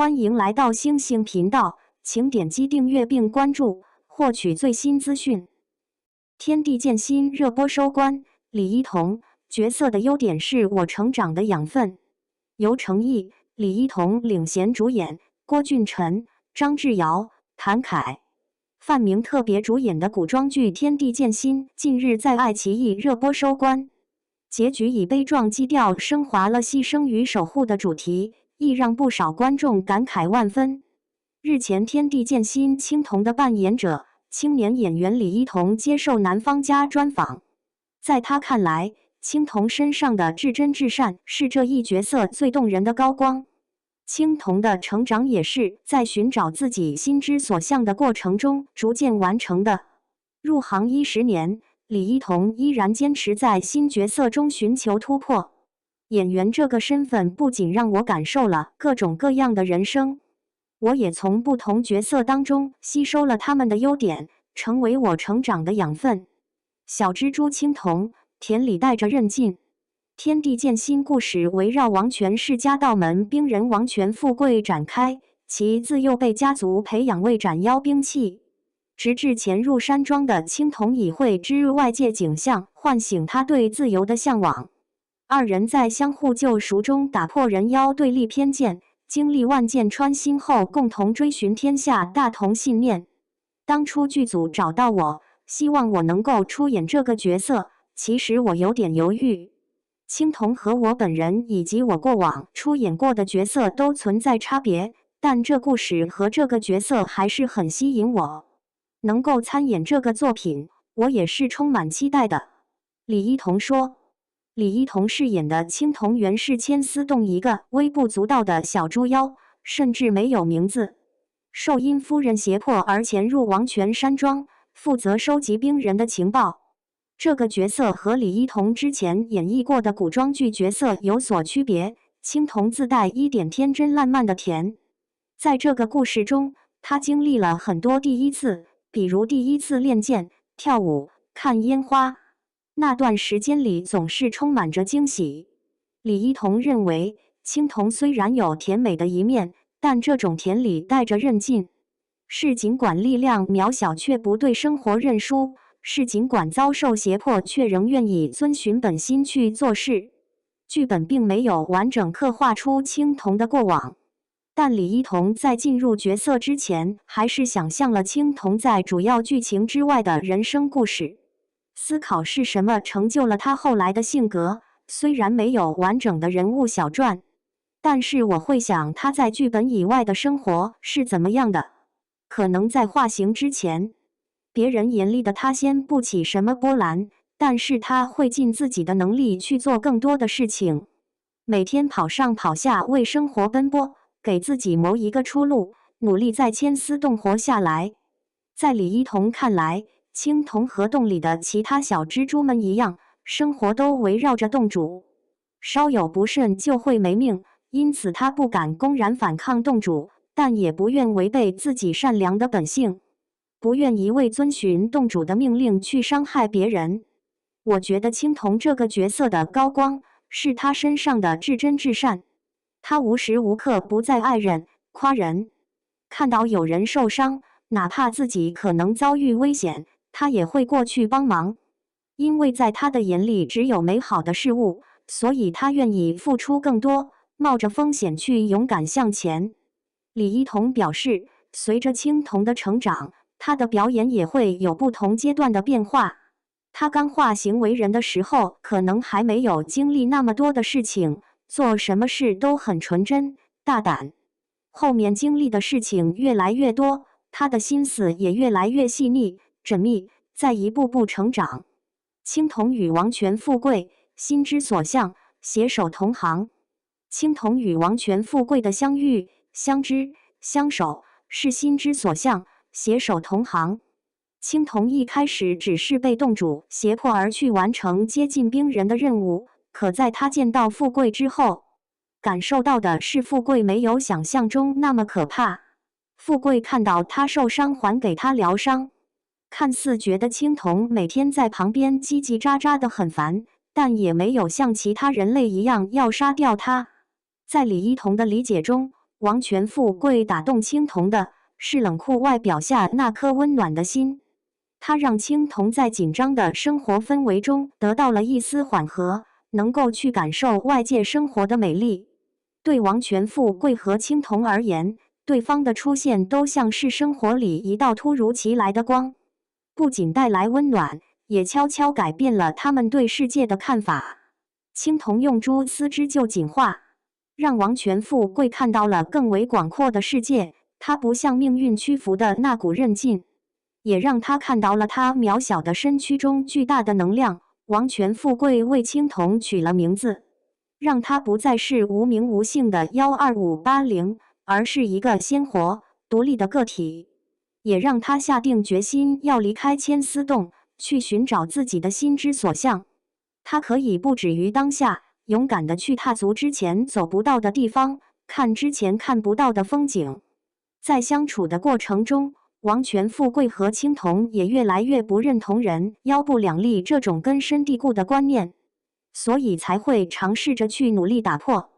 欢迎来到星星频道，请点击订阅并关注，获取最新资讯。天地渐新热播收官，李一桐角色的优点是我成长的养分。由程毅、李一桐领衔主演，郭俊辰、张智尧、谭凯、范明特别主演的古装剧《天地渐新》近日在爱奇艺热播收官，结局以悲壮基调升华了牺牲与守护的主题，亦让不少观众感慨万分。日前，《天地渐新》青铜的扮演者青年演员李一桐接受南方家专访，在他看来，青铜身上的至真至善是这一角色最动人的高光。青铜的成长也是在寻找自己心之所向的过程中逐渐完成的。入行10年，李一桐依然坚持在新角色中寻求突破。演员这个身份不仅让我感受了各种各样的人生，我也从不同角色当中吸收了他们的优点，成为我成长的养分。小蜘蛛青铜，田里带着韧劲。天地渐新故事围绕王权世家道门兵人王权富贵展开，其自幼被家族培养为斩妖兵器，直至潜入山庄的青铜以绘之外界景象唤醒他对自由的向往。二人在相互救赎中打破人妖对立偏见，经历万箭穿心后共同追寻天下大同信念。当初剧组找到我，希望我能够出演这个角色，其实我有点犹豫。青铜和我本人以及我过往出演过的角色都存在差别，但这故事和这个角色还是很吸引我。能够参演这个作品，我也是充满期待的。李一桐说。李一桐饰演的青铜原是千丝洞一个微不足道的小猪妖，甚至没有名字，受殷夫人胁迫而潜入王权山庄，负责收集兵人的情报。这个角色和李一桐之前演绎过的古装剧角色有所区别，青铜自带一点天真烂漫的甜。在这个故事中，他经历了很多第一次，比如第一次练剑、跳舞、看烟花。那段时间里总是充满着惊喜。李一桐认为，青铜虽然有甜美的一面，但这种甜里带着韧劲，是尽管力量渺小却不对生活认输，是尽管遭受胁迫却仍愿意遵循本心去做事。剧本并没有完整刻画出青铜的过往，但李一桐在进入角色之前，还是想象了青铜在主要剧情之外的人生故事。思考是什么成就了他后来的性格，虽然没有完整的人物小传，但是我会想他在剧本以外的生活是怎么样的。可能在化形之前，别人眼里的他掀不起什么波澜，但是他会尽自己的能力去做更多的事情，每天跑上跑下为生活奔波，给自己谋一个出路，努力在千丝洞活下来。在李一桐看来，青铜和洞里的其他小蜘蛛们一样，生活都围绕着洞主，稍有不慎就会没命，因此他不敢公然反抗洞主，但也不愿违背自己善良的本性，不愿一味遵循洞主的命令去伤害别人。我觉得青铜这个角色的高光是他身上的至真至善，他无时无刻不在爱人、夸人，看到有人受伤，哪怕自己可能遭遇危险，他也会过去帮忙，因为在他的眼里只有美好的事物，所以他愿意付出更多，冒着风险去勇敢向前。李一桐表示，随着青铜的成长，他的表演也会有不同阶段的变化。他刚化形为人的时候，可能还没有经历那么多的事情，做什么事都很纯真、大胆。后面经历的事情越来越多，他的心思也越来越细腻、缜密，在一步步成长。青铜与王权富贵，心之所向，携手同行。青铜与王权富贵的相遇、相知、相守，是心之所向，携手同行。青铜一开始只是被洞主胁迫而去完成接近兵人的任务，可在他见到富贵之后，感受到的是富贵没有想象中那么可怕。富贵看到他受伤，还给他疗伤。看似觉得青铜每天在旁边叽叽喳喳的很烦，但也没有像其他人类一样要杀掉他。在李一桐的理解中，王权富贵打动青铜的是冷酷外表下那颗温暖的心，他让青铜在紧张的生活氛围中得到了一丝缓和，能够去感受外界生活的美丽。对王权富贵和青铜而言，对方的出现都像是生活里一道突如其来的光，不仅带来温暖，也悄悄改变了他们对世界的看法。青铜用蛛丝织就锦话，让王权富贵看到了更为广阔的世界，他不向命运屈服的那股韧劲，也让他看到了他渺小的身躯中巨大的能量。王权富贵为青铜取了名字，让他不再是无名无姓的12580，而是一个鲜活独立的个体，也让他下定决心要离开千丝洞，去寻找自己的心之所向。他可以不止于当下，勇敢地去踏足之前走不到的地方，看之前看不到的风景。在相处的过程中，王权富贵和青铜也越来越不认同人腰不两立这种根深蒂固的观念，所以才会尝试着去努力打破。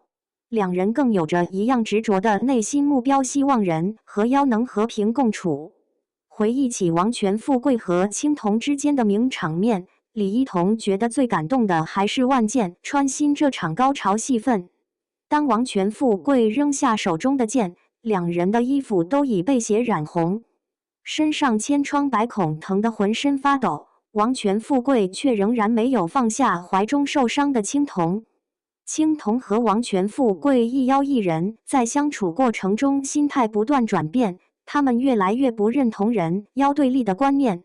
两人更有着一样执着的内心目标，希望人和妖能和平共处。回忆起王权富贵和青铜之间的名场面，李一桐觉得最感动的还是万箭穿心这场高潮戏份。当王权富贵扔下手中的剑，两人的衣服都已被血染红，身上千疮百孔，疼得浑身发抖。王权富贵却仍然没有放下怀中受伤的青铜。青铜和王权富贵一妖一人在相处过程中心态不断转变，他们越来越不认同人妖对立的观念。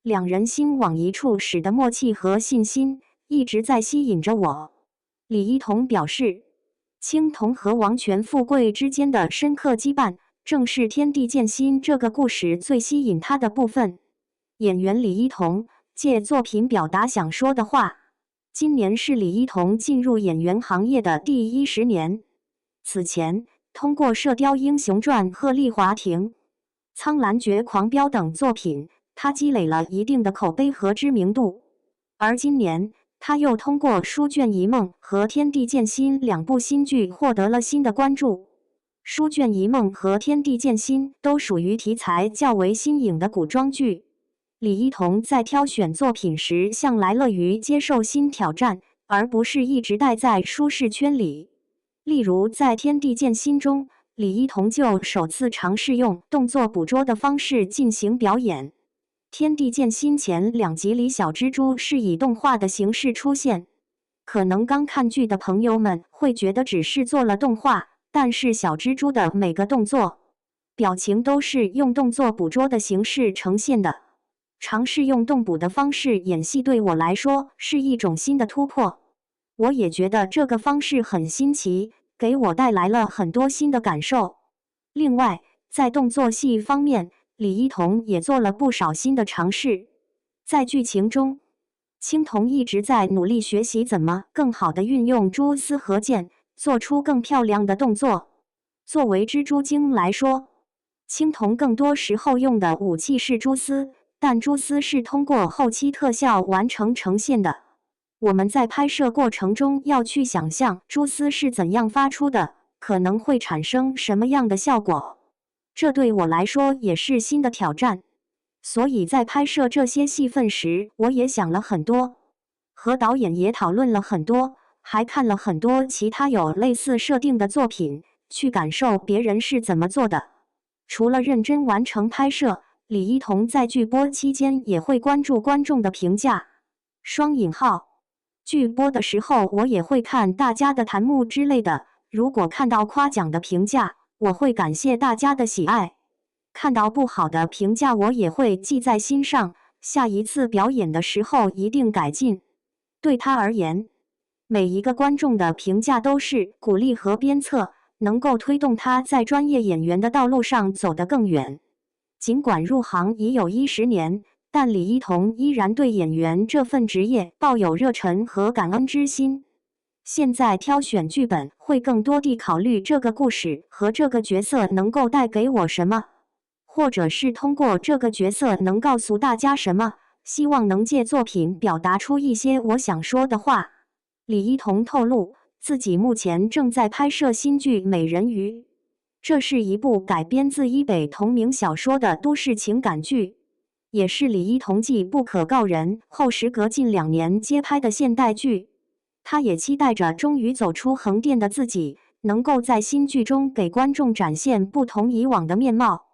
两人心往一处使的默契和信心一直在吸引着我。李一桐表示，青铜和王权富贵之间的深刻羁绊，正是《天地剑心》这个故事最吸引他的部分。演员李一桐借作品表达想说的话。今年是李一桐进入演员行业的第10年。此前，通过《射雕英雄传》《鹤唳华亭》《苍兰诀》《狂飙》等作品，他积累了一定的口碑和知名度。而今年，他又通过《书卷一梦》和《天地剑心》2部新剧获得了新的关注。《书卷一梦》和《天地剑心》都属于题材较为新颖的古装剧。李一桐在挑选作品时，向来乐于接受新挑战，而不是一直待在舒适圈里。例如，在《天地剑心》中，李一桐就首次尝试用动作捕捉的方式进行表演。《天地剑心》前2集里，小蜘蛛是以动画的形式出现，可能刚看剧的朋友们会觉得只是做了动画，但是小蜘蛛的每个动作、表情都是用动作捕捉的形式呈现的。尝试用动捕的方式演戏，对我来说是一种新的突破。我也觉得这个方式很新奇，给我带来了很多新的感受。另外，在动作戏方面，李一桐也做了不少新的尝试。在剧情中，青铜一直在努力学习怎么更好地运用蛛丝和剑，做出更漂亮的动作。作为蜘蛛精来说，青铜更多时候用的武器是蛛丝，但蛛丝是通过后期特效完成呈现的。我们在拍摄过程中要去想象蛛丝是怎样发出的，可能会产生什么样的效果。这对我来说也是新的挑战。所以在拍摄这些戏份时，我也想了很多，和导演也讨论了很多，还看了很多其他有类似设定的作品，去感受别人是怎么做的。除了认真完成拍摄，李一桐在剧播期间也会关注观众的评价。双引号，剧播的时候我也会看大家的弹幕之类的，如果看到夸奖的评价，我会感谢大家的喜爱；看到不好的评价，我也会记在心上，下一次表演的时候一定改进。对他而言，每一个观众的评价都是鼓励和鞭策，能够推动他在专业演员的道路上走得更远。尽管入行已有10年，但李一桐依然对演员这份职业抱有热忱和感恩之心。现在挑选剧本会更多地考虑这个故事和这个角色能够带给我什么，或者是通过这个角色能告诉大家什么，希望能借作品表达出一些我想说的话。李一桐透露，自己目前正在拍摄新剧《美人鱼》。这是一部改编自伊北同名小说的都市情感剧，也是李一桐继《不可告人》后时隔近2年接拍的现代剧。他也期待着终于走出横店的自己，能够在新剧中给观众展现不同以往的面貌。